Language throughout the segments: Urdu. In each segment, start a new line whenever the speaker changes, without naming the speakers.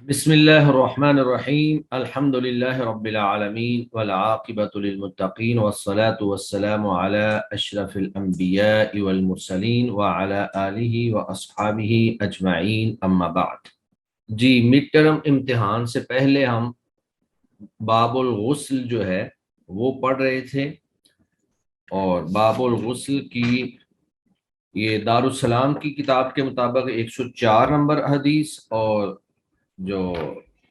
بسم اللہ الرحمن الرحیم الحمد للہ رب العالمین والعاقبۃ للمتقین والصلاة والسلام علی اشرف الانبیاء والمرسلین وعلی آلہ واصحابہ اجمعین اما بعد۔ جی مڈ ٹرم امتحان سے پہلے ہم باب الغسل جو ہے وہ پڑھ رہے تھے، اور باب الغسل کی یہ دارالسلام کی کتاب کے مطابق 104 نمبر حدیث، اور جو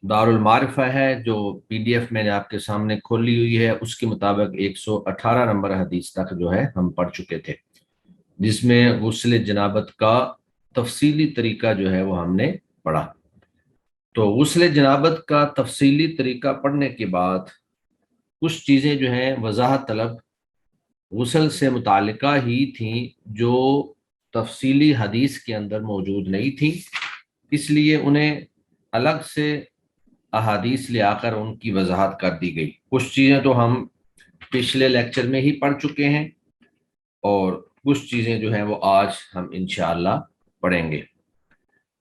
دار المعرفہ ہے جو PDF میں نے آپ کے سامنے کھولی ہوئی ہے اس کے مطابق 118 نمبر حدیث تک جو ہے ہم پڑھ چکے تھے، جس میں غسل جنابت کا تفصیلی طریقہ جو ہے وہ ہم نے پڑھا۔ تو غسل جنابت کا تفصیلی طریقہ پڑھنے کے بعد کچھ چیزیں جو ہیں وضاحت طلب غسل سے متعلقہ ہی تھیں جو تفصیلی حدیث کے اندر موجود نہیں تھیں، اس لیے انہیں الگ سے احادیث لے آ کر ان کی وضاحت کر دی گئی۔ کچھ چیزیں تو ہم پچھلے لیکچر میں ہی پڑھ چکے ہیں، اور کچھ چیزیں جو ہیں وہ آج ہم انشاءاللہ پڑھیں گے۔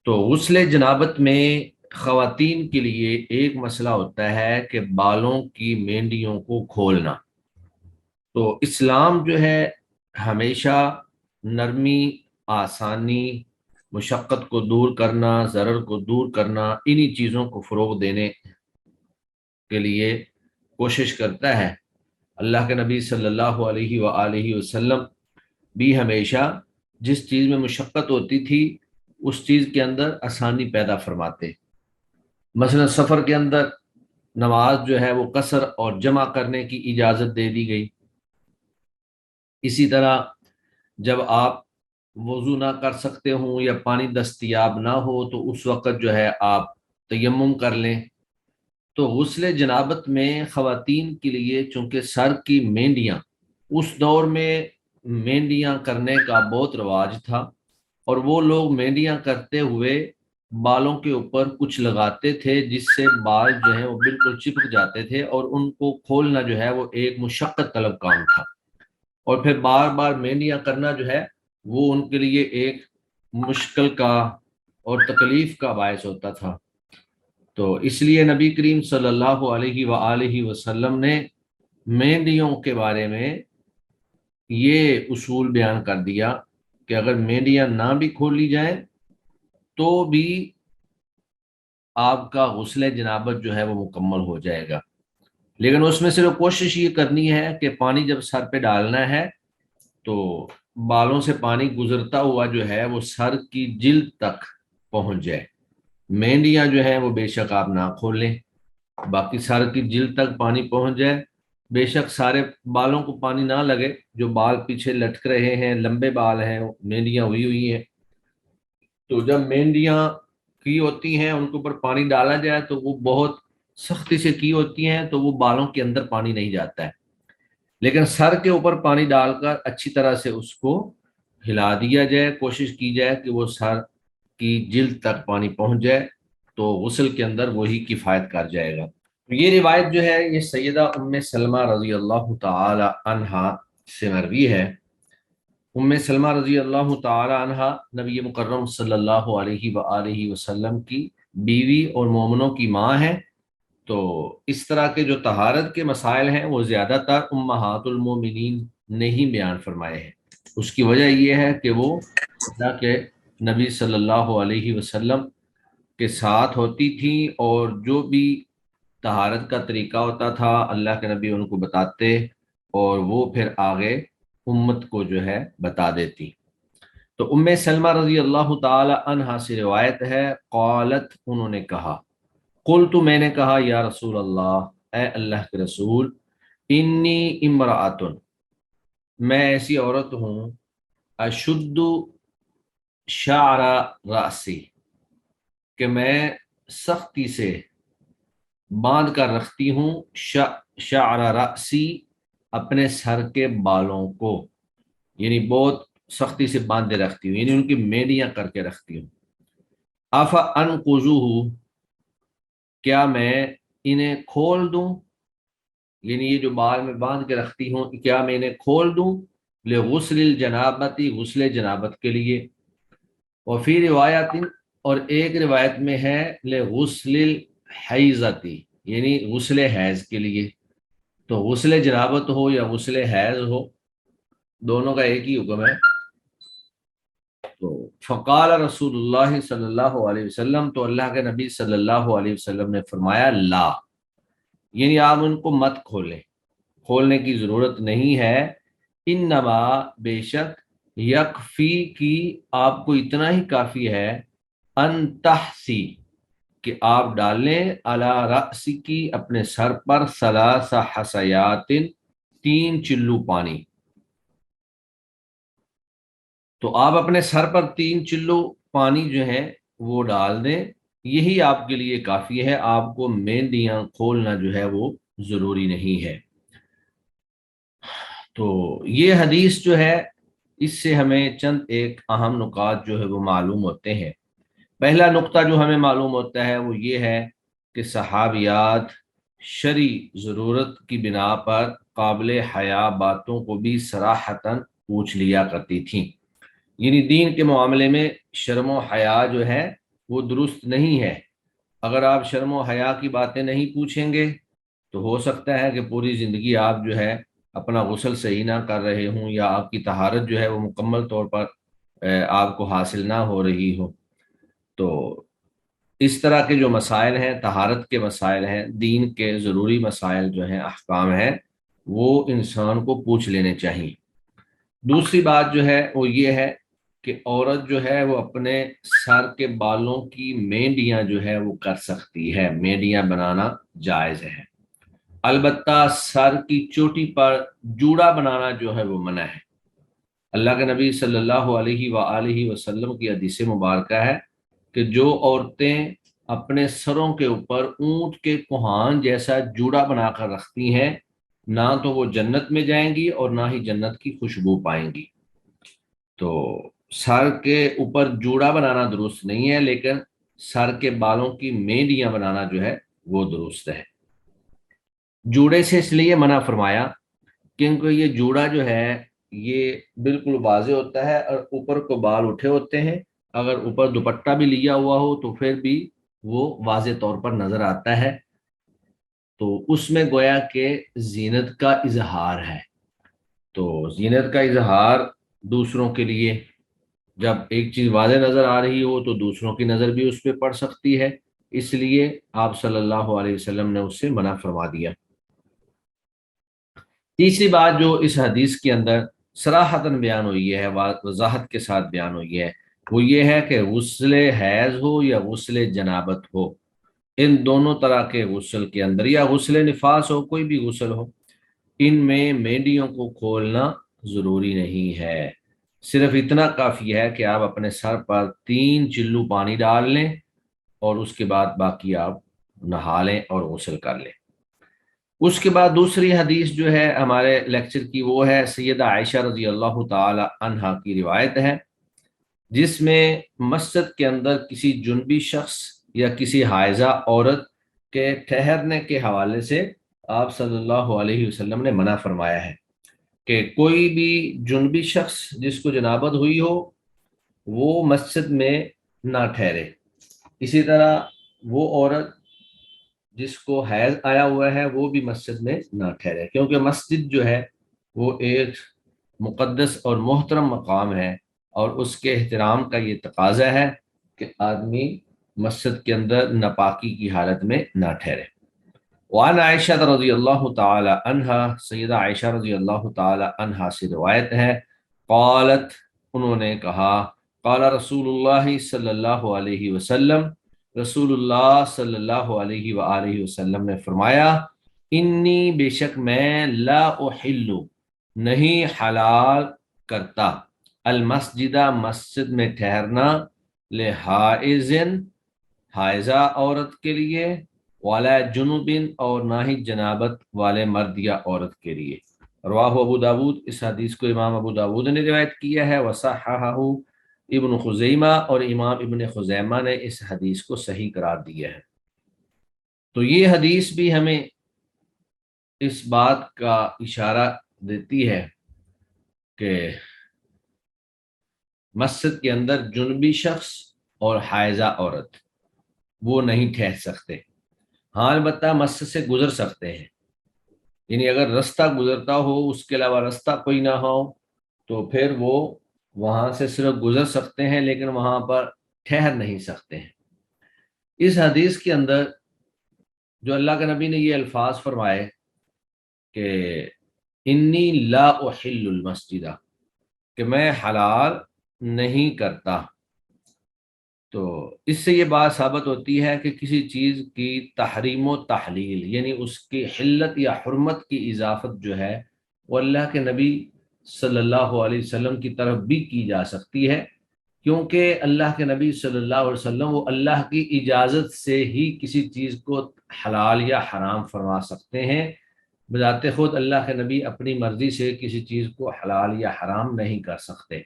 تو غسل جنابت میں خواتین کے لیے ایک مسئلہ ہوتا ہے کہ بالوں کی مینڈیوں کو کھولنا۔ تو اسلام جو ہے ہمیشہ نرمی، آسانی، مشقت کو دور کرنا، ضرر کو دور کرنا، انہی چیزوں کو فروغ دینے کے لیے کوشش کرتا ہے۔ اللہ کے نبی صلی اللہ علیہ وآلہ وسلم بھی ہمیشہ جس چیز میں مشقت ہوتی تھی اس چیز کے اندر آسانی پیدا فرماتے۔ مثلا سفر کے اندر نماز جو ہے وہ قصر اور جمع کرنے کی اجازت دے دی گئی۔ اسی طرح جب آپ وضو نہ کر سکتے ہوں یا پانی دستیاب نہ ہو تو اس وقت جو ہے آپ تیمم کر لیں۔ تو غسل جنابت میں خواتین کے لیے چونکہ سر کی مینڈیاں، اس دور میں مینڈیاں کرنے کا بہت رواج تھا، اور وہ لوگ مینڈیاں کرتے ہوئے بالوں کے اوپر کچھ لگاتے تھے جس سے بال جو ہیں وہ بالکل چپک جاتے تھے، اور ان کو کھولنا جو ہے وہ ایک مشقت طلب کام تھا، اور پھر بار بار مینڈیاں کرنا جو ہے وہ ان کے لیے ایک مشکل کا اور تکلیف کا باعث ہوتا تھا۔ تو اس لیے نبی کریم صلی اللہ علیہ وآلہ وسلم نے مینڈیوں کے بارے میں یہ اصول بیان کر دیا کہ اگر مینڈیاں نہ بھی کھولی جائیں تو بھی آپ کا غسل جنابت جو ہے وہ مکمل ہو جائے گا، لیکن اس میں صرف کوشش یہ کرنی ہے کہ پانی جب سر پہ ڈالنا ہے تو بالوں سے پانی گزرتا ہوا جو ہے وہ سر کی جلد تک پہنچ جائے۔ مینڈیاں جو ہیں وہ بے شک آپ نہ کھولیں، باقی سر کی جلد تک پانی پہنچ جائے۔ بے شک سارے بالوں کو پانی نہ لگے، جو بال پیچھے لٹک رہے ہیں، لمبے بال ہیں، مینڈیاں ہوئی ہیں، تو جب مینڈیاں کی ہوتی ہیں ان کے اوپر پانی ڈالا جائے تو وہ بہت سختی سے کی ہوتی ہیں تو وہ بالوں کے اندر پانی نہیں جاتا ہے، لیکن سر کے اوپر پانی ڈال کر اچھی طرح سے اس کو ہلا دیا جائے، کوشش کی جائے کہ وہ سر کی جلد تک پانی پہنچ جائے، تو غسل کے اندر وہی کفایت کر جائے گا۔ یہ روایت جو ہے یہ سیدہ ام سلمہ رضی اللہ تعالی عنہا سے مروی ہے۔ ام سلمہ رضی اللہ تعالی عنہا نبی مکرم صلی اللہ علیہ وآلہ وسلم کی بیوی اور مومنوں کی ماں ہے۔ تو اس طرح کے جو طہارت کے مسائل ہیں وہ زیادہ تر امہات المومنین نے ہی بیان فرمائے ہیں۔ اس کی وجہ یہ ہے کہ وہ اللہ کے نبی صلی اللہ علیہ وسلم کے ساتھ ہوتی تھیں، اور جو بھی طہارت کا طریقہ ہوتا تھا اللہ کے نبی ان کو بتاتے، اور وہ پھر آگے امت کو جو ہے بتا دیتی۔ تو ام سلمہ رضی اللہ تعالی عنہا سے روایت ہے، قالت انہوں نے کہا، قلت میں نے کہا یا رسول اللہ، اے اللہ کے رسول، انی امرأۃ میں ایسی عورت ہوں، اشد شعر راسی کہ میں سختی سے باندھ کر رکھتی ہوں شعر راسی اپنے سر کے بالوں کو، یعنی بہت سختی سے باندھے رکھتی ہوں، یعنی ان کی مینڈیاں کر کے رکھتی ہوں۔ افا انقضوہ کیا میں انہیں کھول دوں، یعنی یہ جو بال میں باندھ کے رکھتی ہوں کیا میں انہیں کھول دوں، لغسل الجنابتی غسل جنابت کے لیے۔ وفی روایت اور ایک روایت میں ہے لغسل الحیضتی، یعنی غسل حیض کے لیے۔ تو غسل جنابت ہو یا غسل حیض ہو، دونوں کا ایک ہی حکم ہے۔ تو فقال رسول اللہ صلی اللہ علیہ وسلم، تو اللہ کے نبی صلی اللہ علیہ وسلم نے فرمایا لا، یعنی آپ ان کو مت کھولیں، کھولنے کی ضرورت نہیں ہے۔ انما، بے شک، یکفی کی، آپ کو اتنا ہی کافی ہے، ان تحسی، کہ آپ ڈالیں، علی رأسی کی، اپنے سر پر، ثلاث حسیات، 3 چلو پانی۔ تو آپ اپنے سر پر 3 چلو پانی جو ہے وہ ڈال دیں، یہی آپ کے لیے کافی ہے، آپ کو مہندیاں کھولنا جو ہے وہ ضروری نہیں ہے۔ تو یہ حدیث جو ہے، اس سے ہمیں چند ایک اہم نکات جو ہے وہ معلوم ہوتے ہیں۔ پہلا نقطہ جو ہمیں معلوم ہوتا ہے وہ یہ ہے کہ صحابیات شرعی ضرورت کی بنا پر قابل حیا باتوں کو بھی صراحتاً پوچھ لیا کرتی تھیں، یعنی دین کے معاملے میں شرم و حیا جو ہے وہ درست نہیں ہے۔ اگر آپ شرم و حیا کی باتیں نہیں پوچھیں گے تو ہو سکتا ہے کہ پوری زندگی آپ جو ہے اپنا غسل صحیح نہ کر رہے ہوں، یا آپ کی طہارت جو ہے وہ مکمل طور پر آپ کو حاصل نہ ہو رہی ہو۔ تو اس طرح کے جو مسائل ہیں، طہارت کے مسائل ہیں، دین کے ضروری مسائل جو ہیں، احکام ہیں، وہ انسان کو پوچھ لینے چاہیے۔ دوسری بات جو ہے وہ یہ ہے کہ عورت جو ہے وہ اپنے سر کے بالوں کی مینڈیاں جو ہے وہ کر سکتی ہے، مینڈیاں بنانا جائز ہے، البتہ سر کی چوٹی پر جوڑا بنانا جو ہے وہ منع ہے۔ اللہ کے نبی صلی اللہ علیہ وآلہ وسلم کی حدیث مبارکہ ہے کہ جو عورتیں اپنے سروں کے اوپر اونٹ کے کوہان جیسا جوڑا بنا کر رکھتی ہیں، نہ تو وہ جنت میں جائیں گی اور نہ ہی جنت کی خوشبو پائیں گی۔ تو سر کے اوپر جوڑا بنانا درست نہیں ہے، لیکن سر کے بالوں کی مینڈیاں بنانا جو ہے وہ درست ہے۔ جوڑے سے اس لیے منع فرمایا کیونکہ یہ جوڑا جو ہے یہ بالکل واضح ہوتا ہے اور اوپر کو بال اٹھے ہوتے ہیں، اگر اوپر دوپٹہ بھی لیا ہوا ہو تو پھر بھی وہ واضح طور پر نظر آتا ہے، تو اس میں گویا کہ زینت کا اظہار ہے۔ تو زینت کا اظہار دوسروں کے لیے، جب ایک چیز واضح نظر آ رہی ہو تو دوسروں کی نظر بھی اس پہ پڑ سکتی ہے، اس لیے آپ صلی اللہ علیہ وسلم نے اس سے منع فرما دیا۔ تیسری بات جو اس حدیث کے اندر صراحتاً بیان ہوئی ہے، وضاحت کے ساتھ بیان ہوئی ہے، وہ یہ ہے کہ غسل حیض ہو یا غسل جنابت ہو، ان دونوں طرح کے غسل کے اندر، یا غسل نفاس ہو، کوئی بھی غسل ہو، ان میں مینڈیوں کو کھولنا ضروری نہیں ہے۔ صرف اتنا کافی ہے کہ آپ اپنے سر پر 3 چلو پانی ڈال لیں اور اس کے بعد باقی آپ نہا لیں اور غسل کر لیں۔ اس کے بعد دوسری حدیث جو ہے ہمارے لیکچر کی، وہ ہے سیدہ عائشہ رضی اللہ تعالی عنہا کی روایت ہے، جس میں مسجد کے اندر کسی جنبی شخص یا کسی حائضہ عورت کے ٹھہرنے کے حوالے سے آپ صلی اللہ علیہ وسلم نے منع فرمایا ہے کہ کوئی بھی جنبی شخص جس کو جنابت ہوئی ہو وہ مسجد میں نہ ٹھہرے، اسی طرح وہ عورت جس کو حیض آیا ہوا ہے وہ بھی مسجد میں نہ ٹھہرے، کیونکہ مسجد جو ہے وہ ایک مقدس اور محترم مقام ہے، اور اس کے احترام کا یہ تقاضا ہے کہ آدمی مسجد کے اندر ناپاکی کی حالت میں نہ ٹھہرے۔ وعن عائشہ رضی اللہ تعالی عنہا، سیدہ عائشہ رضی اللہ تعالی عنہا سے روایت ہے، قالت، انہوں نے کہا، قال رسول اللہ صلی اللہ علیہ وسلم، رسول اللہ صلی اللہ علیہ وآلہ وسلم نے فرمایا، انی، بے شک میں، لا احل، نہیں حلال کرتا، المسجدہ، مسجد میں ٹھہرنا، لحائز، حائضہ عورت کے لیے، ولا جنوبن، اور نہ ہی جنابت والے مرد یا عورت کے لیے۔ رواہ ابو داود، اس حدیث کو امام ابو داود نے روایت کیا ہے، وصححہ ابن خزیمہ، اور امام ابن خزیمہ نے اس حدیث کو صحیح قرار دیا ہے۔ تو یہ حدیث بھی ہمیں اس بات کا اشارہ دیتی ہے کہ مسجد کے اندر جنبی شخص اور حائضہ عورت وہ نہیں ٹھہر سکتے، ہاں البتہ مسجد سے گزر سکتے ہیں، یعنی اگر رستہ گزرتا ہو اس کے علاوہ رستہ کوئی نہ ہو تو پھر وہ وہاں سے صرف گزر سکتے ہیں لیکن وہاں پر ٹھہر نہیں سکتے ہیں۔ اس حدیث کے اندر جو اللہ کے نبی نے یہ الفاظ فرمائے کہ انی لا احل المسجد، کہ میں حلال نہیں کرتا، تو اس سے یہ بات ثابت ہوتی ہے کہ کسی چیز کی تحریم و تحلیل یعنی اس کی حلت یا حرمت کی اضافت جو ہے وہ اللہ کے نبی صلی اللہ علیہ وسلم کی طرف بھی کی جا سکتی ہے، کیونکہ اللہ کے نبی صلی اللہ علیہ وسلم وہ اللہ کی اجازت سے ہی کسی چیز کو حلال یا حرام فرما سکتے ہیں، بذات خود اللہ کے نبی اپنی مرضی سے کسی چیز کو حلال یا حرام نہیں کر سکتے۔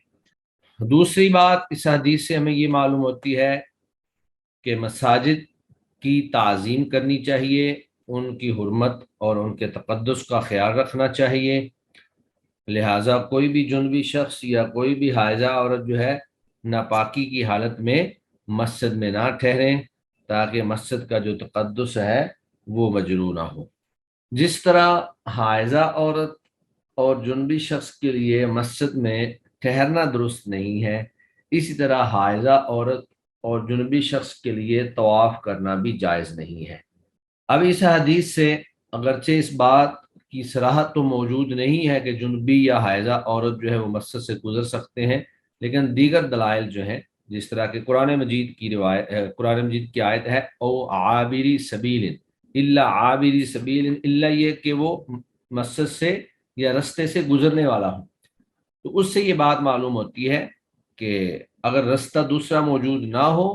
دوسری بات اس حدیث سے ہمیں یہ معلوم ہوتی ہے کہ مساجد کی تعظیم کرنی چاہیے، ان کی حرمت اور ان کے تقدس کا خیال رکھنا چاہیے، لہٰذا کوئی بھی جنبی شخص یا کوئی بھی حائضہ عورت جو ہے ناپاکی کی حالت میں مسجد میں نہ ٹھہریں تاکہ مسجد کا جو تقدس ہے وہ مجروح نہ ہو۔ جس طرح حائضہ عورت اور جنبی شخص کے لیے مسجد میں ٹھہرنا درست نہیں ہے، اسی طرح حائضہ عورت اور جنبی شخص کے لیے طواف کرنا بھی جائز نہیں ہے۔ اب اس حدیث سے اگرچہ اس بات کی صراحت تو موجود نہیں ہے کہ جنبی یا حائضہ عورت جو ہے وہ مسجد سے گزر سکتے ہیں، لیکن دیگر دلائل جو ہیں جس طرح کہ قرآن مجید کی روایت قرآن مجید کی آیت ہے او عابری سبیل الا عابری سبیل، الا یہ کہ وہ مسجد سے یا رستے سے گزرنے والا ہو، تو اس سے یہ بات معلوم ہوتی ہے کہ اگر رستہ دوسرا موجود نہ ہو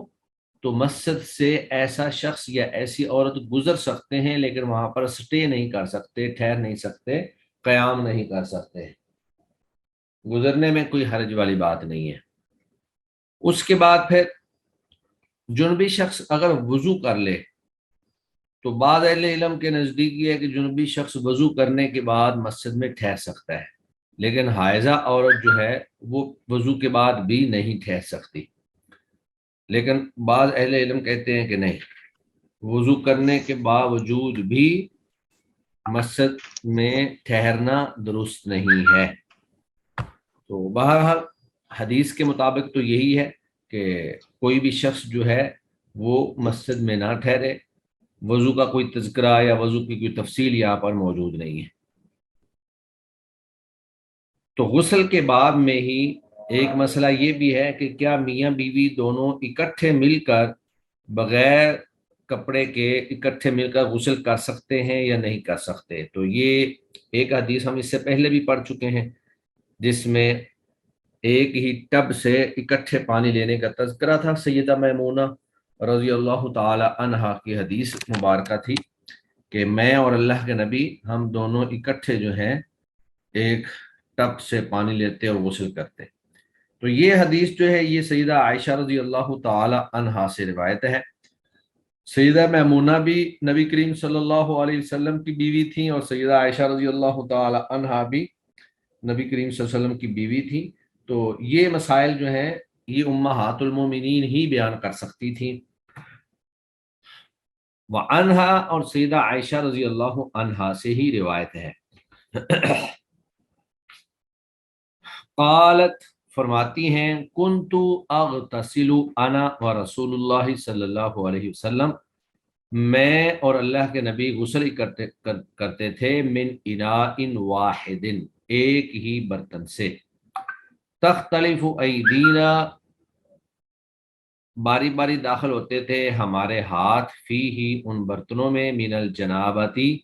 تو مسجد سے ایسا شخص یا ایسی عورت گزر سکتے ہیں لیکن وہاں پر سٹے نہیں کر سکتے، ٹھہر نہیں سکتے، قیام نہیں کر سکتے، گزرنے میں کوئی حرج والی بات نہیں ہے۔ اس کے بعد پھر جنبی شخص اگر وضو کر لے تو بعض اہل علم کے نزدیک یہ ہے کہ جنبی شخص وضو کرنے کے بعد مسجد میں ٹھہر سکتا ہے، لیکن حائضہ عورت جو ہے وہ وضو کے بعد بھی نہیں ٹھہر سکتی، لیکن بعض اہل علم کہتے ہیں کہ نہیں، وضو کرنے کے باوجود بھی مسجد میں ٹھہرنا درست نہیں ہے۔ تو بہرحال حدیث کے مطابق تو یہی ہے کہ کوئی بھی شخص جو ہے وہ مسجد میں نہ ٹھہرے، وضو کا کوئی تذکرہ یا وضو کی کوئی تفصیل یہاں پر موجود نہیں ہے۔ تو غسل کے باب میں ہی ایک مسئلہ یہ بھی ہے کہ کیا میاں بیوی دونوں اکٹھے مل کر بغیر کپڑے کے اکٹھے مل کر غسل کر سکتے ہیں یا نہیں کر سکتے؟ تو یہ ایک حدیث ہم اس سے پہلے بھی پڑھ چکے ہیں جس میں ایک ہی ٹب سے اکٹھے پانی لینے کا تذکرہ تھا۔ سیدہ میمونہ رضی اللہ تعالی عنہا کی حدیث مبارکہ تھی کہ میں اور اللہ کے نبی ہم دونوں اکٹھے جو ہیں ایک ٹب سے پانی لیتے اور غسل کرتے۔ تو یہ حدیث جو ہے یہ سیدہ عائشہ رضی اللہ تعالی عنہا سے روایت ہے۔ سیدہ میمونہ بھی نبی کریم صلی اللہ علیہ وسلم کی بیوی تھیں اور سیدہ عائشہ رضی اللہ تعالی عنہا بھی نبی کریم صلی اللہ علیہ وسلم کی بیوی تھی، تو یہ مسائل جو ہیں یہ امہات المومنین ہی بیان کر سکتی تھیں۔ وعنہا اور سیدہ عائشہ رضی اللہ عنہا سے ہی روایت ہے۔ قالت فرماتی ہیں کنت اغتسل انا ورسول اللہ صلی اللہ علیہ وسلم، میں اور اللہ کے نبی غسل کرتے تھے من اناء واحد، ایک ہی برتن سے، تختلف ایدینا، باری باری داخل ہوتے تھے ہمارے ہاتھ، فی ہی ان برتنوں میں، من الجنابتی،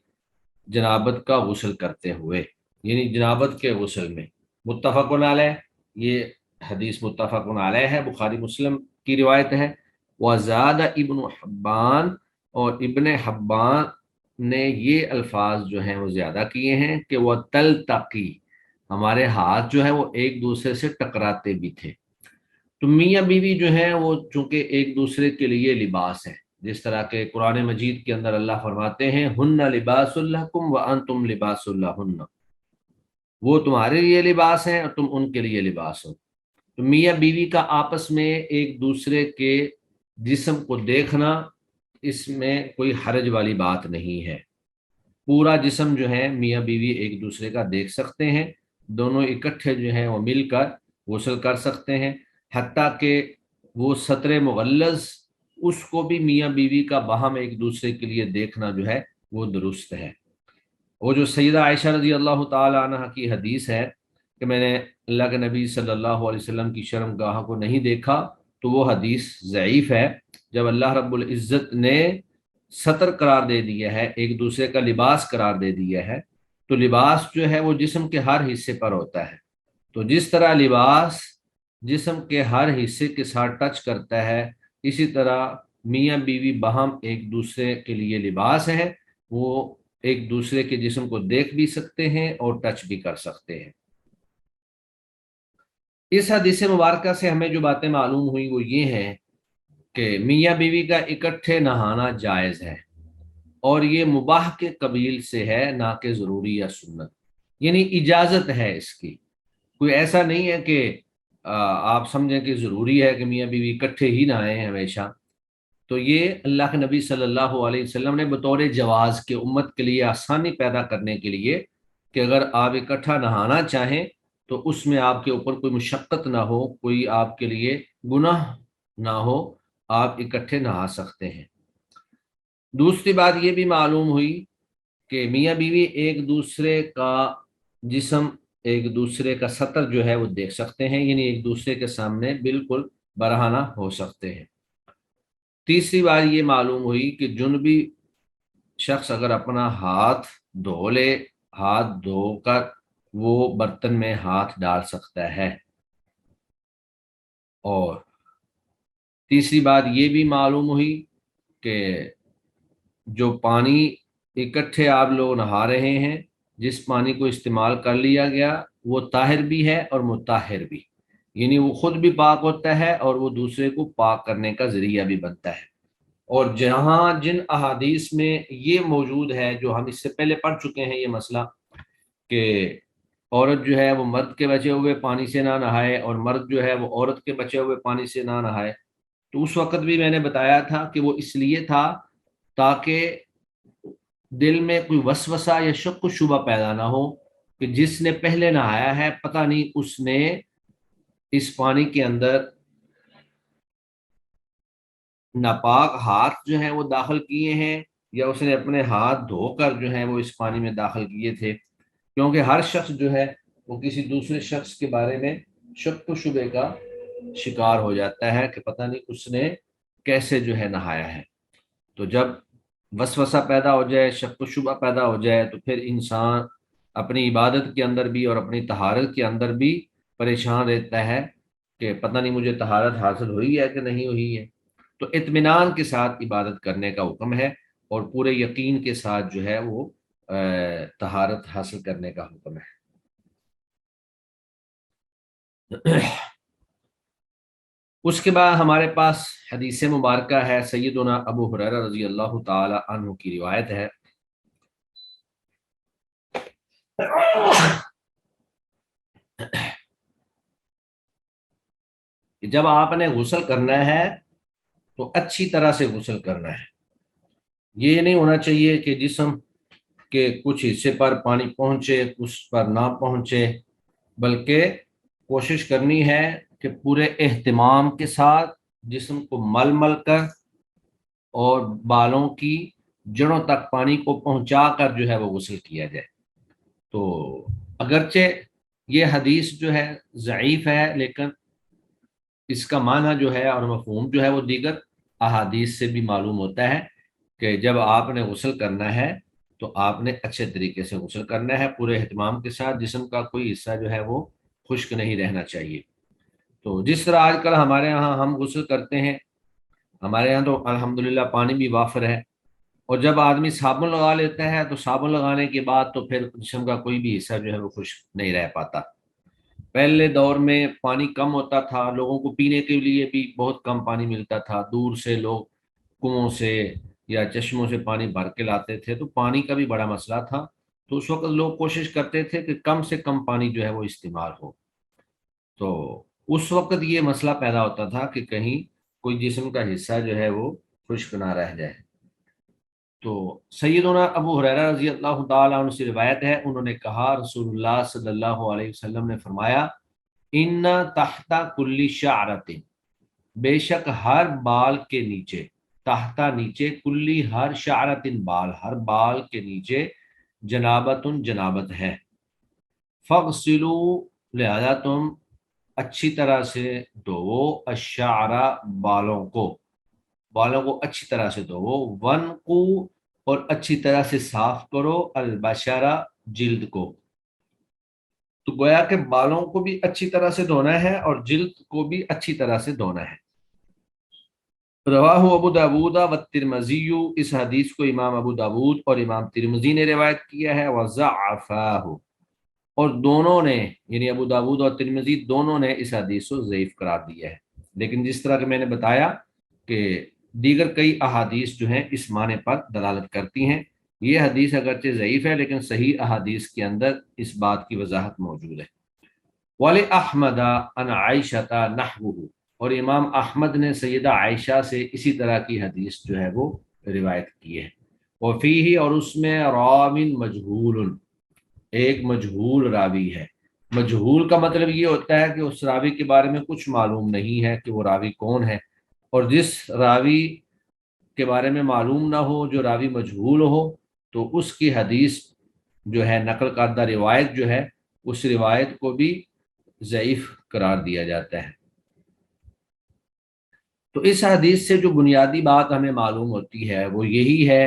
جنابت کا غسل کرتے ہوئے، یعنی جنابت کے غسل میں۔ متفق علیہ، یہ حدیث متفق علیہ ہے، بخاری مسلم کی روایت ہے۔ وزاد ابن حبان، اور ابن حبان نے یہ الفاظ جو ہیں وہ زیادہ کیے ہیں کہ وہ تلتقی، ہمارے ہاتھ جو ہے وہ ایک دوسرے سے ٹکراتے بھی تھے۔ تو میاں بیوی جو ہیں وہ چونکہ ایک دوسرے کے لیے لباس ہے، جس طرح کہ قرآن مجید کے اندر اللہ فرماتے ہیں ہن لباس لکم وانتم لباس لہن، وہ تمہارے لیے لباس ہیں اور تم ان کے لیے لباس ہو۔ تو میاں بیوی کا آپس میں ایک دوسرے کے جسم کو دیکھنا، اس میں کوئی حرج والی بات نہیں ہے۔ پورا جسم جو ہے میاں بیوی ایک دوسرے کا دیکھ سکتے ہیں، دونوں اکٹھے جو ہیں وہ مل کر غسل کر سکتے ہیں، حتیٰ کہ وہ ستر مغلظ اس کو بھی میاں بیوی کا باہم ایک دوسرے کے لیے دیکھنا جو ہے وہ درست ہے۔ وہ جو سیدہ عائشہ رضی اللہ تعالی عنہ کی حدیث ہے کہ میں نے اللہ کے نبی صلی اللہ علیہ وسلم کی شرم گاہ کو نہیں دیکھا، تو وہ حدیث ضعیف ہے۔ جب اللہ رب العزت نے ستر قرار دے دیا ہے، ایک دوسرے کا لباس قرار دے دیا ہے، تو لباس جو ہے وہ جسم کے ہر حصے پر ہوتا ہے۔ تو جس طرح لباس جسم کے ہر حصے کے ساتھ ٹچ کرتا ہے، اسی طرح میاں بیوی باہم ایک دوسرے کے لیے لباس ہے، وہ ایک دوسرے کے جسم کو دیکھ بھی سکتے ہیں اور ٹچ بھی کر سکتے ہیں۔ اس حدیث مبارکہ سے ہمیں جو باتیں معلوم ہوئی وہ یہ ہیں کہ میاں بیوی کا اکٹھے نہانا جائز ہے، اور یہ مباح کے قبیل سے ہے، نہ کہ ضروری یا سنت، یعنی اجازت ہے اس کی۔ کوئی ایسا نہیں ہے کہ آپ سمجھیں کہ ضروری ہے کہ میاں بیوی اکٹھے ہی نہائیں ہمیشہ۔ تو یہ اللہ کے نبی صلی اللہ علیہ وسلم نے بطور جواز کے امت کے لیے آسانی پیدا کرنے کے لیے کہ اگر آپ اکٹھا نہانا چاہیں تو اس میں آپ کے اوپر کوئی مشقت نہ ہو، کوئی آپ کے لیے گناہ نہ ہو، آپ اکٹھے نہا سکتے ہیں۔ دوسری بات یہ بھی معلوم ہوئی کہ میاں بیوی ایک دوسرے کا جسم، ایک دوسرے کا سطر جو ہے وہ دیکھ سکتے ہیں، یعنی ایک دوسرے کے سامنے بالکل برہنہ ہو سکتے ہیں۔ تیسری بات یہ معلوم ہوئی کہ جنبی شخص اگر اپنا ہاتھ دھو لے، ہاتھ دھو کر وہ برتن میں ہاتھ ڈال سکتا ہے۔ اور تیسری بات یہ بھی معلوم ہوئی کہ جو پانی اکٹھے آپ لوگ نہا رہے ہیں، جس پانی کو استعمال کر لیا گیا وہ طاہر بھی ہے اور مطہر بھی، یعنی وہ خود بھی پاک ہوتا ہے اور وہ دوسرے کو پاک کرنے کا ذریعہ بھی بنتا ہے۔ اور جہاں جن احادیث میں یہ موجود ہے، جو ہم اس سے پہلے پڑھ چکے ہیں یہ مسئلہ، کہ عورت جو ہے وہ مرد کے بچے ہوئے پانی سے نہ نہائے اور مرد جو ہے وہ عورت کے بچے ہوئے پانی سے نہ نہائے، تو اس وقت بھی میں نے بتایا تھا کہ وہ اس لیے تھا تاکہ دل میں کوئی وسوسہ یا شک و شبہ پیدا نہ ہو کہ جس نے پہلے نہایا ہے پتہ نہیں اس نے اس پانی کے اندر ناپاک ہاتھ جو ہیں وہ داخل کیے ہیں، یا اس نے اپنے ہاتھ دھو کر جو ہیں وہ اس پانی میں داخل کیے تھے، کیونکہ ہر شخص جو ہے وہ کسی دوسرے شخص کے بارے میں شک و شبے کا شکار ہو جاتا ہے کہ پتہ نہیں اس نے کیسے جو ہے نہایا ہے۔ تو جب وسوسہ پیدا ہو جائے، شک و شبہ پیدا ہو جائے، تو پھر انسان اپنی عبادت کے اندر بھی اور اپنی طہارت کے اندر بھی پریشان رہتا ہے کہ پتہ نہیں مجھے طہارت حاصل ہوئی ہے کہ نہیں ہوئی ہے۔ تو اطمینان کے ساتھ عبادت کرنے کا حکم ہے، اور پورے یقین کے ساتھ جو ہے وہ طہارت حاصل کرنے کا حکم ہے۔ اس کے بعد ہمارے پاس حدیث مبارکہ ہے، سیدنا ابو ہریرہ رضی اللہ تعالی عنہ کی روایت ہے کہ جب آپ نے غسل کرنا ہے تو اچھی طرح سے غسل کرنا ہے۔ یہ نہیں ہونا چاہیے کہ جسم کے کچھ حصے پر پانی پہنچے کچھ پر نہ پہنچے، بلکہ کوشش کرنی ہے کہ پورے اہتمام کے ساتھ جسم کو مل مل کر اور بالوں کی جڑوں تک پانی کو پہنچا کر جو ہے وہ غسل کیا جائے۔ تو اگرچہ یہ حدیث جو ہے ضعیف ہے، لیکن اس کا معنی جو ہے اور مفہوم جو ہے وہ دیگر احادیث سے بھی معلوم ہوتا ہے کہ جب آپ نے غسل کرنا ہے تو آپ نے اچھے طریقے سے غسل کرنا ہے، پورے اہتمام کے ساتھ، جسم کا کوئی حصہ جو ہے وہ خشک نہیں رہنا چاہیے۔ تو جس طرح آج کل ہمارے ہاں ہم غسل کرتے ہیں، ہمارے ہاں تو الحمدللہ پانی بھی وافر ہے، اور جب آدمی صابن لگا لیتا ہے تو صابن لگانے کے بعد تو پھر جسم کا کوئی بھی حصہ جو ہے وہ خشک نہیں رہ پاتا۔ پہلے دور میں پانی کم ہوتا تھا، لوگوں کو پینے کے لیے بھی بہت کم پانی ملتا تھا، دور سے لوگ کنووں سے یا چشموں سے پانی بھر کے لاتے تھے، تو پانی کا بھی بڑا مسئلہ تھا۔ تو اس وقت لوگ کوشش کرتے تھے کہ کم سے کم پانی جو ہے وہ استعمال ہو۔ تو اس وقت یہ مسئلہ پیدا ہوتا تھا کہ کہیں کوئی جسم کا حصہ جو ہے وہ خشک نہ رہ جائے۔ تو سیدنا ابو ہریرہ رضی اللہ تعالیٰ عنہ سے روایت ہے، انہوں نے کہا رسول اللہ صلی اللہ علیہ وسلم نے فرمایا ان تحت کل شعرۃ، بے شک ہر بال کے نیچے، تحتا نیچے، کلی ہر شعرۃ بال، ہر بال کے نیچے، جنابت جنابت ہے، فاغسلوا لہذا تم اچھی طرح سے دھوو، الشعر بالوں کو اچھی طرح سے دھوو، ونقو اور اچھی طرح سے صاف کرو، البشرہ جلد کو۔ تو گویا کہ بالوں کو بھی اچھی طرح سے دھونا ہے اور جلد کو بھی اچھی طرح سے دھونا ہے۔ رواہ ابو داود و ترمذی، اس حدیث کو امام ابو داود اور امام ترمذی نے روایت کیا ہے، وضعفاہ، اور دونوں نے یعنی ابو داود اور ترمذی دونوں نے اس حدیث کو ضعیف قرار دیا ہے۔ لیکن جس طرح کہ میں نے بتایا کہ دیگر کئی احادیث جو ہیں اس معنی پر دلالت کرتی ہیں۔ یہ حدیث اگرچہ ضعیف ہے لیکن صحیح احادیث کے اندر اس بات کی وضاحت موجود ہے۔ وَلِأَحْمَدَ عَنْ عَائِشَةَ نَحْوُهُ، اور امام احمد نے سیدہ عائشہ سے اسی طرح کی حدیث جو ہے وہ روایت کی ہے۔ وفیہ، اور اس میں، راوٍ مجہول، ایک مجہول راوی ہے۔ مجہول کا مطلب یہ ہوتا ہے کہ اس راوی کے بارے میں کچھ معلوم نہیں ہے کہ وہ راوی کون ہے، اور جس راوی کے بارے میں معلوم نہ ہو، جو راوی مجہول ہو، تو اس کی حدیث جو ہے نقل کردہ روایت جو ہے اس روایت کو بھی ضعیف قرار دیا جاتا ہے۔ تو اس حدیث سے جو بنیادی بات ہمیں معلوم ہوتی ہے وہ یہی ہے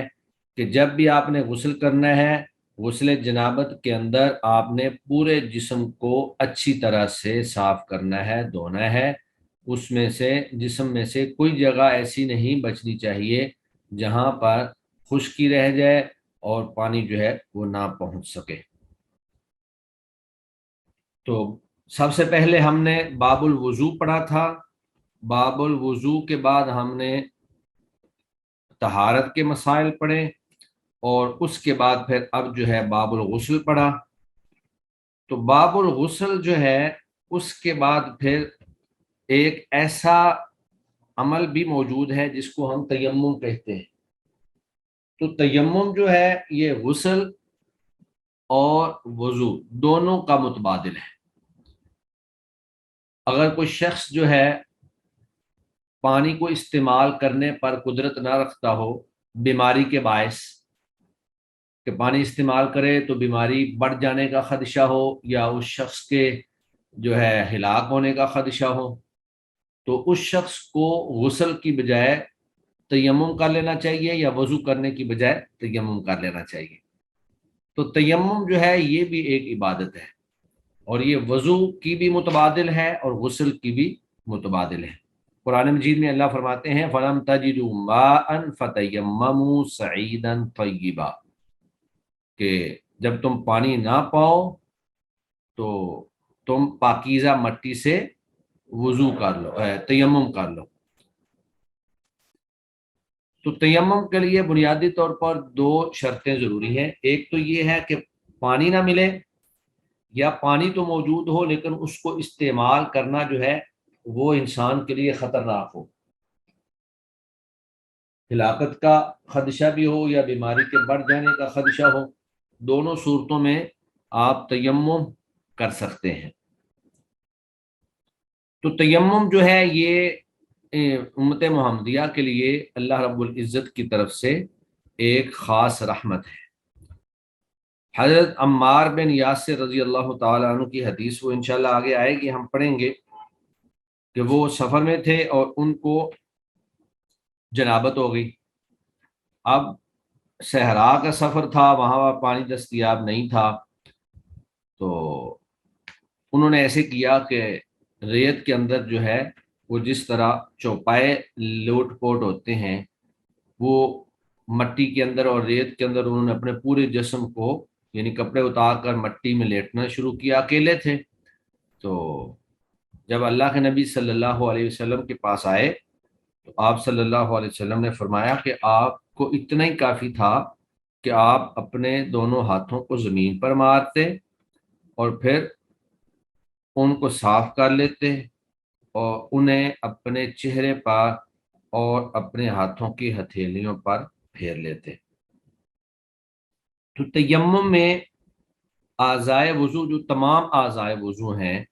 کہ جب بھی آپ نے غسل کرنا ہے، غسل جنابت کے اندر آپ نے پورے جسم کو اچھی طرح سے صاف کرنا ہے، دھونا ہے، اس میں سے جسم میں سے کوئی جگہ ایسی نہیں بچنی چاہیے جہاں پر خشکی رہ جائے اور پانی جو ہے وہ نہ پہنچ سکے۔ تو سب سے پہلے ہم نے باب الوضو پڑھا تھا، باب الوضو کے بعد ہم نے طہارت کے مسائل پڑھے، اور اس کے بعد پھر اب جو ہے باب الغسل پڑھا۔ تو باب الغسل جو ہے اس کے بعد پھر ایک ایسا عمل بھی موجود ہے جس کو ہم تیمم کہتے ہیں۔ تو تیمم جو ہے یہ غسل اور وضو دونوں کا متبادل ہے۔ اگر کوئی شخص جو ہے پانی کو استعمال کرنے پر قدرت نہ رکھتا ہو، بیماری کے باعث، کہ پانی استعمال کرے تو بیماری بڑھ جانے کا خدشہ ہو یا اس شخص کے جو ہے ہلاک ہونے کا خدشہ ہو، تو اس شخص کو غسل کی بجائے تیمم کر لینا چاہیے، یا وضو کرنے کی بجائے تیمم کر لینا چاہیے۔ تو تیمم جو ہے یہ بھی ایک عبادت ہے، اور یہ وضو کی بھی متبادل ہے اور غسل کی بھی متبادل ہے۔ قرآن مجید میں اللہ فرماتے ہیں فَلَمْ تَجِدُوا مَاءً فَتَيَمَّمُوا صَعِيدًا طَيِّبًا، کہ جب تم پانی نہ پاؤ تو تم پاکیزہ مٹی سے وضو کر لو، تیمم کر لو۔ تو تیمم کے لیے بنیادی طور پر دو شرطیں ضروری ہیں۔ ایک تو یہ ہے کہ پانی نہ ملے، یا پانی تو موجود ہو لیکن اس کو استعمال کرنا جو ہے وہ انسان کے لیے خطرناک ہو، ہلاکت کا خدشہ بھی ہو یا بیماری کے بڑھ جانے کا خدشہ ہو۔ دونوں صورتوں میں آپ تیمم کر سکتے ہیں۔ تو تیمم جو ہے یہ امت محمدیہ کے لیے اللہ رب العزت کی طرف سے ایک خاص رحمت ہے۔ حضرت عمار بن یاسر رضی اللہ تعالیٰ عنہ کی حدیث وہ انشاءاللہ آگے آئے گی، ہم پڑھیں گے کہ وہ سفر میں تھے اور ان کو جنابت ہو گئی۔ اب صحرا کا سفر تھا، وہاں پانی دستیاب نہیں تھا، تو انہوں نے ایسے کیا کہ ریت کے اندر جو ہے وہ جس طرح چوپائے لوٹ پوٹ ہوتے ہیں، وہ مٹی کے اندر اور ریت کے اندر انہوں نے اپنے پورے جسم کو یعنی کپڑے اتار کر مٹی میں لیٹنا شروع کیا، اکیلے تھے۔ تو جب اللہ کے نبی صلی اللہ علیہ وسلم کے پاس آئے تو آپ صلی اللہ علیہ وسلم نے فرمایا کہ آپ کو اتنا ہی کافی تھا کہ آپ اپنے دونوں ہاتھوں کو زمین پر مارتے اور پھر ان کو صاف کر لیتے اور انہیں اپنے چہرے پر اور اپنے ہاتھوں کی ہتھیلیوں پر پھیر لیتے۔ تو تیمم میں اعضائے وضو، جو تمام اعضائے وضو ہیں،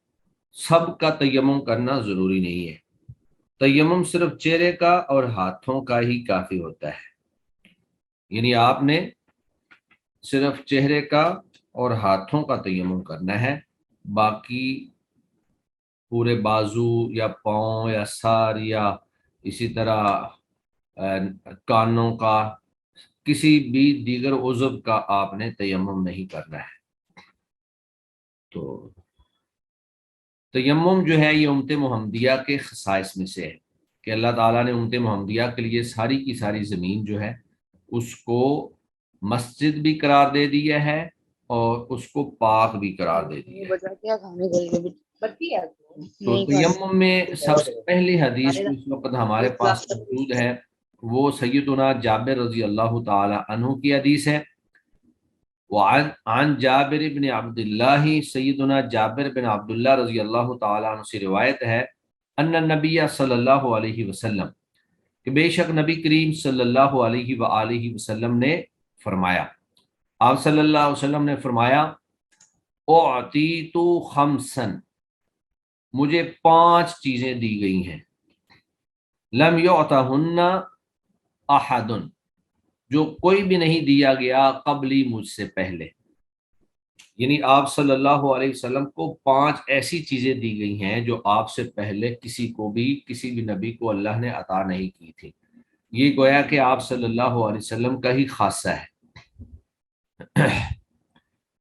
سب کا تیمم کرنا ضروری نہیں ہے۔ تیمم صرف چہرے کا اور ہاتھوں کا ہی کافی ہوتا ہے، یعنی آپ نے صرف چہرے کا اور ہاتھوں کا تیمم کرنا ہے، باقی پورے بازو یا پاؤں یا سر یا اسی طرح کانوں کا، کسی بھی دیگر عضو کا آپ نے تیمم نہیں کرنا ہے۔ تو تیمم جو ہے یہ امت محمدیہ کے خصائص میں سے ہے کہ اللہ تعالیٰ نے امت محمدیہ کے لیے ساری کی ساری زمین جو ہے اس کو مسجد بھی قرار دے دیا ہے اور اس کو پاک بھی قرار دے دیا ہے۔ تو تیمم میں سب سے پہلی حدیث جو اس وقت ہمارے پاس موجود ہے وہ سیدنا جابر رضی اللہ تعالی عنہ کی حدیث ہے۔ عن جابر بن عبداللہ، سیدنا جابر بن عبداللہ رضی اللہ تعالیٰ عنہ سے روایت ہے، ان النبی صلی اللہ علیہ وسلم، کہ بے شک نبی کریم صلی اللہ علیہ وآلہ وسلم نے فرمایا، آپ صلی اللہ علیہ وسلم نے فرمایا، اعطیت خمسن، مجھے 5 چیزیں دی گئی ہیں، لم یعطہن احد، جو کوئی بھی نہیں دیا گیا قبلی مجھ سے پہلے، یعنی آپ صلی اللہ علیہ وسلم کو 5 ایسی چیزیں دی گئی ہیں جو آپ سے پہلے کسی کو بھی، کسی بھی نبی کو اللہ نے عطا نہیں کی تھی۔ یہ گویا کہ آپ صلی اللہ علیہ وسلم کا ہی خاصہ ہے۔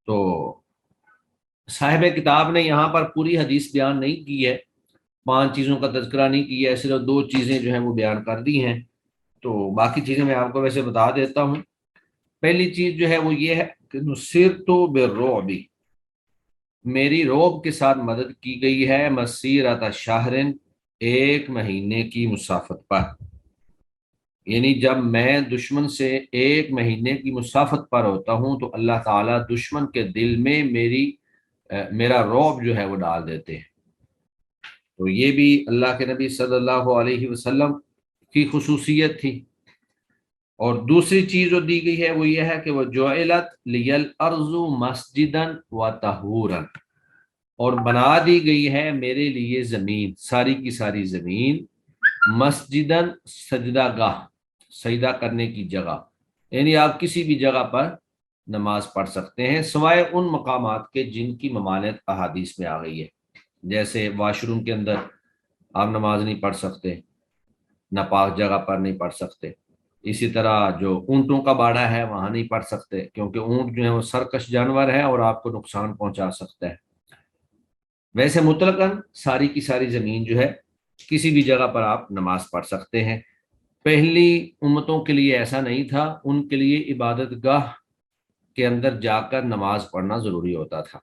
تو صاحب کتاب نے یہاں پر پوری حدیث بیان نہیں کی ہے، 5 چیزوں کا تذکرہ نہیں کیا ہے، صرف 2 چیزیں جو ہیں وہ بیان کر دی ہیں۔ تو باقی چیزیں میں آپ کو ویسے بتا دیتا ہوں۔ پہلی چیز جو ہے وہ یہ ہے کہ نصرت بالرعب، میری رعب کے ساتھ مدد کی گئی ہے، مسیرۃ شہر، 1 مہینے کی مسافت پر، یعنی جب میں دشمن سے 1 مہینے کی مسافت پر ہوتا ہوں تو اللہ تعالیٰ دشمن کے دل میں میرا رعب جو ہے وہ ڈال دیتے ہیں۔ تو یہ بھی اللہ کے نبی صلی اللہ علیہ وسلم کی خصوصیت تھی۔ اور دوسری چیز جو دی گئی ہے وہ یہ ہے کہ وہ جعلت لی الارض مسجدا و طہورا، اور بنا دی گئی ہے میرے لیے زمین، ساری کی ساری زمین، مسجدن، سجدہ گاہ، سجدہ کرنے کی جگہ، یعنی آپ کسی بھی جگہ پر نماز پڑھ سکتے ہیں سوائے ان مقامات کے جن کی ممانعت احادیث میں آ گئی ہے، جیسے واش روم کے اندر آپ نماز نہیں پڑھ سکتے، ناپاک جگہ پر نہیں پڑھ سکتے، اسی طرح جو اونٹوں کا باڑا ہے وہاں نہیں پڑھ سکتے کیونکہ اونٹ جو ہے وہ سرکش جانور ہے اور آپ کو نقصان پہنچا سکتا ہے۔ ویسے مطلقاً ساری کی ساری زمین جو ہے کسی بھی جگہ پر آپ نماز پڑھ سکتے ہیں۔ پہلی امتوں کے لیے ایسا نہیں تھا، ان کے لیے عبادت گاہ کے اندر جا کر نماز پڑھنا ضروری ہوتا تھا۔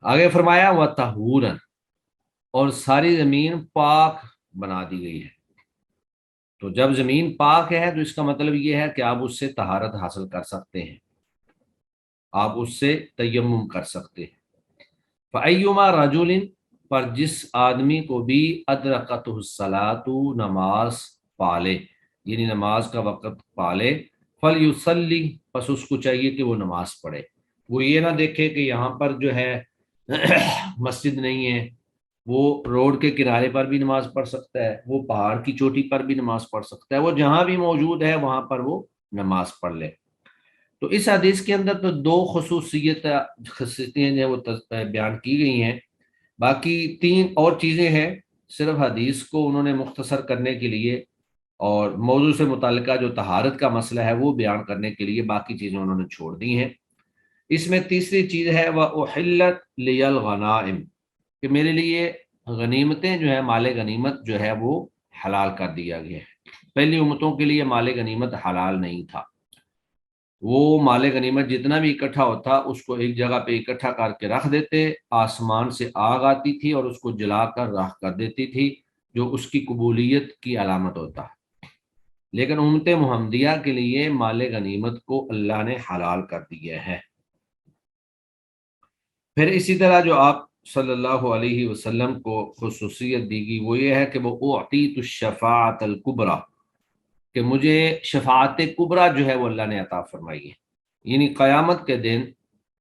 آگے فرمایا وَطَہُورًا، اور ساری زمین پاک بنا دی گئی ہے۔ تو جب زمین پاک ہے تو اس کا مطلب یہ ہے کہ آپ اس سے طہارت حاصل کر سکتے ہیں، آپ اس سے تیمم کر سکتے ہیں۔ فَأَيُّمَا رَجُلٍ، پر جس آدمی کو بھی ادرکتہ الصلاۃ، نماز پالے، یعنی نماز کا وقت پالے، فَلْيُصَلِّ، پس اس کو چاہیے کہ وہ نماز پڑھے۔ وہ یہ نہ دیکھے کہ یہاں پر جو ہے مسجد نہیں ہے، وہ روڈ کے کنارے پر بھی نماز پڑھ سکتا ہے، وہ پہاڑ کی چوٹی پر بھی نماز پڑھ سکتا ہے، وہ جہاں بھی موجود ہے وہاں پر وہ نماز پڑھ لے۔ تو اس حدیث کے اندر تو 2 خصوصیتیں جو وہ بیان کی گئی ہیں، باقی 3 اور چیزیں ہیں، صرف حدیث کو انہوں نے مختصر کرنے کے لیے اور موضوع سے متعلقہ جو طہارت کا مسئلہ ہے وہ بیان کرنے کے لیے باقی چیزیں انہوں نے چھوڑ دی ہیں۔ اس میں تیسری چیز ہے وَأُحِلَّتْ لِيَ الْغَنَائِمُ، کہ میرے لیے غنیمتیں جو ہے، مال غنیمت جو ہے وہ حلال کر دیا گیا ہے۔ پہلی امتوں کے لیے مال غنیمت حلال نہیں تھا، وہ مال غنیمت جتنا بھی اکٹھا ہوتا اس کو ایک جگہ پہ اکٹھا کر کے رکھ دیتے، آسمان سے آگ آتی تھی اور اس کو جلا کر راکھ کر دیتی تھی، جو اس کی قبولیت کی علامت ہوتا ہے۔ لیکن امت محمدیہ کے لیے مال غنیمت کو اللہ نے حلال کر دیا ہے۔ پھر اسی طرح جو آپ صلی اللہ علیہ وسلم کو خصوصیت دی گئی وہ یہ ہے کہ وہ اعطیت الشفاعۃ الکبریٰ، کہ مجھے شفاعت کبریٰ جو ہے وہ اللہ نے عطا فرمائی ہے، یعنی قیامت کے دن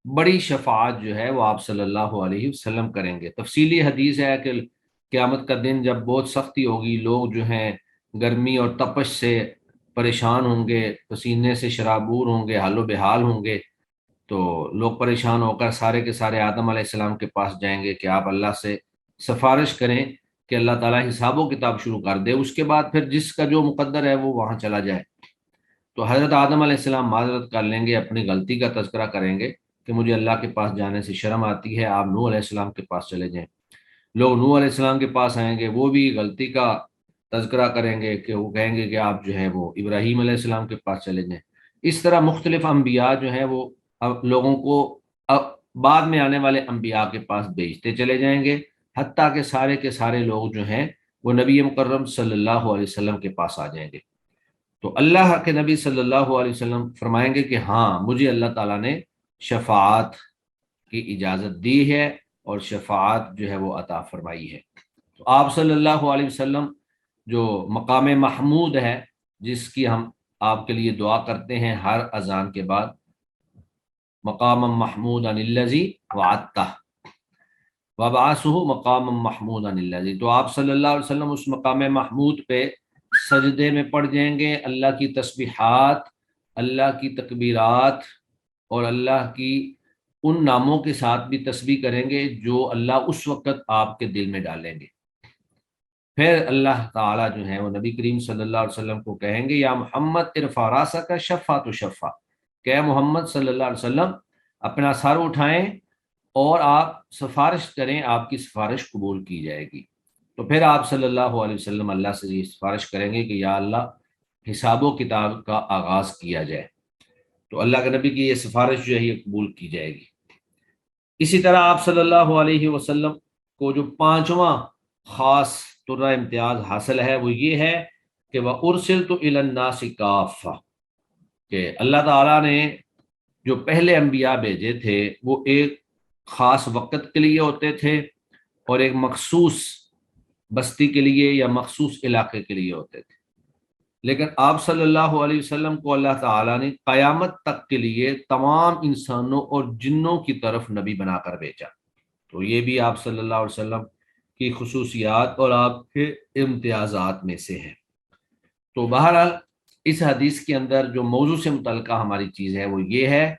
بڑی شفاعت جو ہے وہ آپ صلی اللہ علیہ وسلم کریں گے۔ تفصیلی حدیث ہے کہ قیامت کا دن جب بہت سختی ہوگی، لوگ جو ہیں گرمی اور تپش سے پریشان ہوں گے، پسینے سے شرابور ہوں گے، حال و بحال ہوں گے، تو لوگ پریشان ہو کر سارے کے سارے آدم علیہ السلام کے پاس جائیں گے کہ آپ اللہ سے سفارش کریں کہ اللہ تعالیٰ حساب و کتاب شروع کر دے، اس کے بعد پھر جس کا جو مقدر ہے وہ وہاں چلا جائے۔ تو حضرت آدم علیہ السلام معذرت کر لیں گے، اپنی غلطی کا تذکرہ کریں گے کہ مجھے اللہ کے پاس جانے سے شرم آتی ہے، آپ نوح علیہ السلام کے پاس چلے جائیں۔ لوگ نوح علیہ السلام کے پاس آئیں گے، وہ بھی غلطی کا تذکرہ کریں گے کہ وہ کہیں گے کہ آپ جو ہے وہ ابراہیم علیہ السلام کے پاس چلے جائیں۔ اس طرح مختلف انبیاء جو ہیں وہ اب لوگوں کو اب بعد میں آنے والے انبیاء کے پاس بھیجتے چلے جائیں گے، حتیٰ کہ سارے کے سارے لوگ جو ہیں وہ نبی مکرم صلی اللہ علیہ وسلم کے پاس آ جائیں گے۔ تو اللہ کے نبی صلی اللہ علیہ وسلم فرمائیں گے کہ ہاں مجھے اللہ تعالیٰ نے شفاعت کی اجازت دی ہے اور شفاعت جو ہے وہ عطا فرمائی ہے۔ تو آپ صلی اللہ علیہ وسلم جو مقام محمود ہے، جس کی ہم آپ کے لیے دعا کرتے ہیں ہر اذان کے بعد، مقام محمود الذی وعدتہ وبعثہ مقام محمود الذی، تو آپ صلی اللہ علیہ وسلم اس مقام محمود پہ سجدے میں پڑ جائیں گے، اللہ کی تسبیحات، اللہ کی تکبیرات اور اللہ کی ان ناموں کے ساتھ بھی تسبیح کریں گے جو اللہ اس وقت آپ کے دل میں ڈالیں گے۔ پھر اللہ تعالیٰ جو ہے وہ نبی کریم صلی اللہ علیہ وسلم کو کہیں گے یا محمد ارفع راسک شفع تو شفع، کہ اے محمد صلی اللہ علیہ وسلم اپنا سر اٹھائیں اور آپ سفارش کریں، آپ کی سفارش قبول کی جائے گی۔ تو پھر آپ صلی اللہ علیہ وسلم اللہ سے یہ سفارش کریں گے کہ یا اللہ حساب و کتاب کا آغاز کیا جائے، تو اللہ کے نبی کی یہ سفارش جو ہے یہ قبول کی جائے گی۔ اسی طرح آپ صلی اللہ علیہ وسلم کو جو پانچواں خاص ترہ امتیاز حاصل ہے وہ یہ ہے کہ وَأُرْسِلْتُ إِلَى النَّاسِ كَافَّةً، کہ اللہ تعالیٰ نے جو پہلے انبیاء بھیجے تھے وہ ایک خاص وقت کے لیے ہوتے تھے اور ایک مخصوص بستی کے لیے یا مخصوص علاقے کے لیے ہوتے تھے، لیکن آپ صلی اللہ علیہ وسلم کو اللہ تعالیٰ نے قیامت تک کے لیے تمام انسانوں اور جنوں کی طرف نبی بنا کر بھیجا۔ تو یہ بھی آپ صلی اللہ علیہ وسلم کی خصوصیات اور آپ کے امتیازات میں سے ہے۔ تو بہرحال اس حدیث کے اندر جو موضوع سے متعلقہ ہماری چیز ہے وہ یہ ہے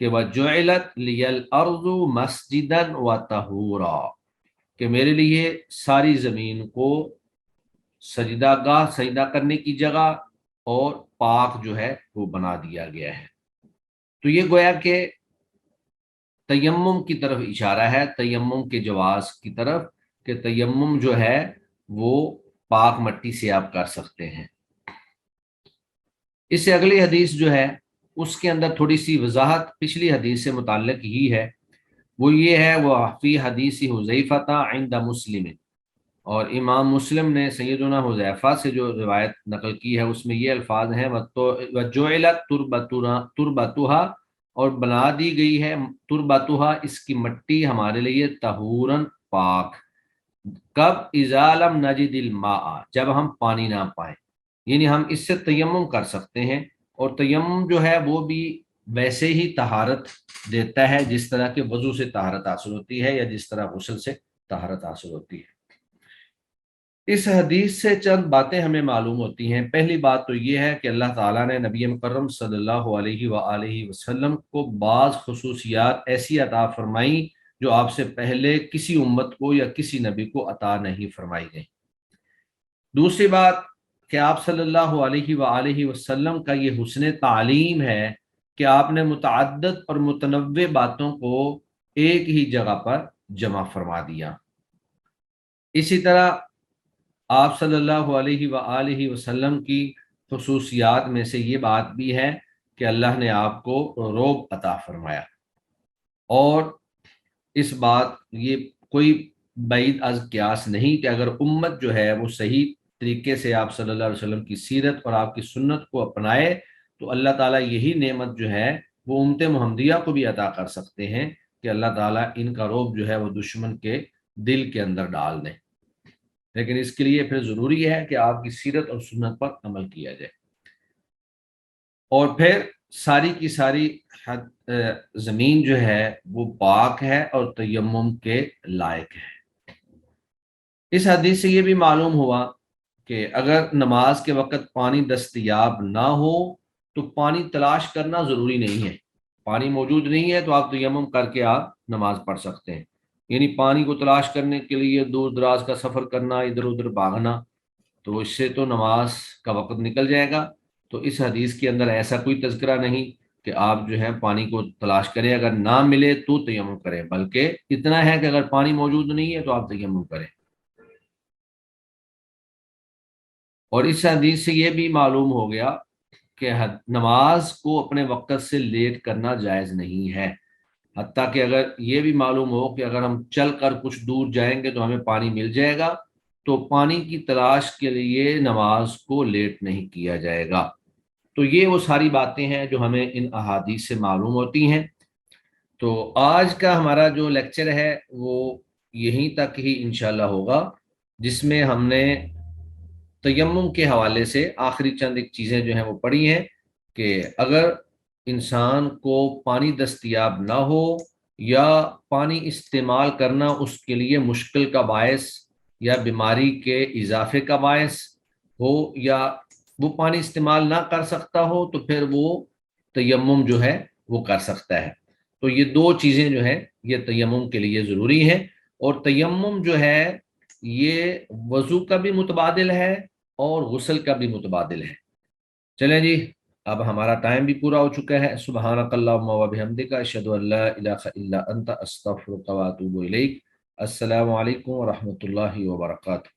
کہ وَجُعِلَتْ لِيَ الْأَرْضُ مَسْجِدًا وَطَهُورًا، کہ میرے لیے ساری زمین کو سجدہ گاہ، سجدہ کرنے کی جگہ اور پاک جو ہے وہ بنا دیا گیا ہے۔ تو یہ گویا کہ تیمم کی طرف اشارہ ہے، تیمم کے جواز کی طرف، کہ تیمم جو ہے وہ پاک مٹی سے آپ کر سکتے ہیں۔ اس سے اگلی حدیث جو ہے اس کے اندر تھوڑی سی وضاحت پچھلی حدیث سے متعلق ہی ہے، وہ یہ ہے وہ فی حدیث حذیفہ عند مسلم، اور امام مسلم نے سیدنا حذیفہ سے جو روایت نقل کی ہے اس میں یہ الفاظ ہیں وَجُعِلَتْ تُرْبَتُهَا، اور بنا دی گئی ہے تربتها، اس کی مٹی ہمارے لیے طہوراً پاک، کب اذا لم نجد الماء، جب ہم پانی نہ پائیں، یعنی ہم اس سے تیمم کر سکتے ہیں، اور تیمم جو ہے وہ بھی ویسے ہی طہارت دیتا ہے جس طرح کہ وضو سے طہارت حاصل ہوتی ہے یا جس طرح غسل سے طہارت حاصل ہوتی ہے۔ اس حدیث سے چند باتیں ہمیں معلوم ہوتی ہیں۔ پہلی بات تو یہ ہے کہ اللہ تعالیٰ نے نبی مکرم صلی اللہ علیہ وآلہ وسلم کو بعض خصوصیات ایسی عطا فرمائی جو آپ سے پہلے کسی امت کو یا کسی نبی کو عطا نہیں فرمائی گئی۔ دوسری بات کہ آپ صلی اللہ علیہ وآلہ وسلم کا یہ حسن تعلیم ہے کہ آپ نے متعدد اور متنوع باتوں کو ایک ہی جگہ پر جمع فرما دیا۔ اسی طرح آپ صلی اللہ علیہ وآلہ وسلم کی خصوصیات میں سے یہ بات بھی ہے کہ اللہ نے آپ کو رعب عطا فرمایا، اور اس بات یہ کوئی بعید از قیاس نہیں کہ اگر امت جو ہے وہ صحیح طریقے سے آپ صلی اللہ علیہ وسلم کی سیرت اور آپ کی سنت کو اپنائے تو اللہ تعالیٰ یہی نعمت جو ہے وہ امت محمدیہ کو بھی عطا کر سکتے ہیں، کہ اللہ تعالیٰ ان کا رعب جو ہے وہ دشمن کے دل کے اندر ڈال دیں، لیکن اس کے لیے پھر ضروری ہے کہ آپ کی سیرت اور سنت پر عمل کیا جائے، اور پھر ساری کی ساری زمین جو ہے وہ پاک ہے اور تیمم کے لائق ہے۔ اس حدیث سے یہ بھی معلوم ہوا کہ اگر نماز کے وقت پانی دستیاب نہ ہو تو پانی تلاش کرنا ضروری نہیں ہے۔ پانی موجود نہیں ہے تو آپ تیمم کر کے آپ نماز پڑھ سکتے ہیں، یعنی پانی کو تلاش کرنے کے لیے دور دراز کا سفر کرنا، ادھر ادھر بھاگنا، تو اس سے تو نماز کا وقت نکل جائے گا۔ تو اس حدیث کے اندر ایسا کوئی تذکرہ نہیں کہ آپ جو ہے پانی کو تلاش کریں، اگر نہ ملے تو تیمم کریں، بلکہ اتنا ہے کہ اگر پانی موجود نہیں ہے تو آپ تیمم کریں۔ اور اس حدیث سے یہ بھی معلوم ہو گیا کہ نماز کو اپنے وقت سے لیٹ کرنا جائز نہیں ہے، حتیٰ کہ اگر یہ بھی معلوم ہو کہ اگر ہم چل کر کچھ دور جائیں گے تو ہمیں پانی مل جائے گا، تو پانی کی تلاش کے لیے نماز کو لیٹ نہیں کیا جائے گا۔ تو یہ وہ ساری باتیں ہیں جو ہمیں ان احادیث سے معلوم ہوتی ہیں۔ تو آج کا ہمارا جو لیکچر ہے وہ یہیں تک ہی انشاءاللہ ہوگا، جس میں ہم نے تیمم کے حوالے سے آخری چند ایک چیزیں جو ہیں وہ پڑھی ہیں کہ اگر انسان کو پانی دستیاب نہ ہو یا پانی استعمال کرنا اس کے لیے مشکل کا باعث یا بیماری کے اضافے کا باعث ہو، یا وہ پانی استعمال نہ کر سکتا ہو، تو پھر وہ تیمم جو ہے وہ کر سکتا ہے۔ تو یہ دو چیزیں جو ہیں یہ تیمم کے لیے ضروری ہیں، اور تیمم جو ہے یہ وضو کا بھی متبادل ہے اور غسل کا بھی متبادل ہے۔ چلیں جی، اب ہمارا ٹائم بھی پورا ہو چکا ہے۔ سبحانک اللہم و بحمدک، اشہد ان لا الہ الا انت، استغفرک و اتوب الیک۔ السلام علیکم ورحمۃ اللہ وبرکاتہ۔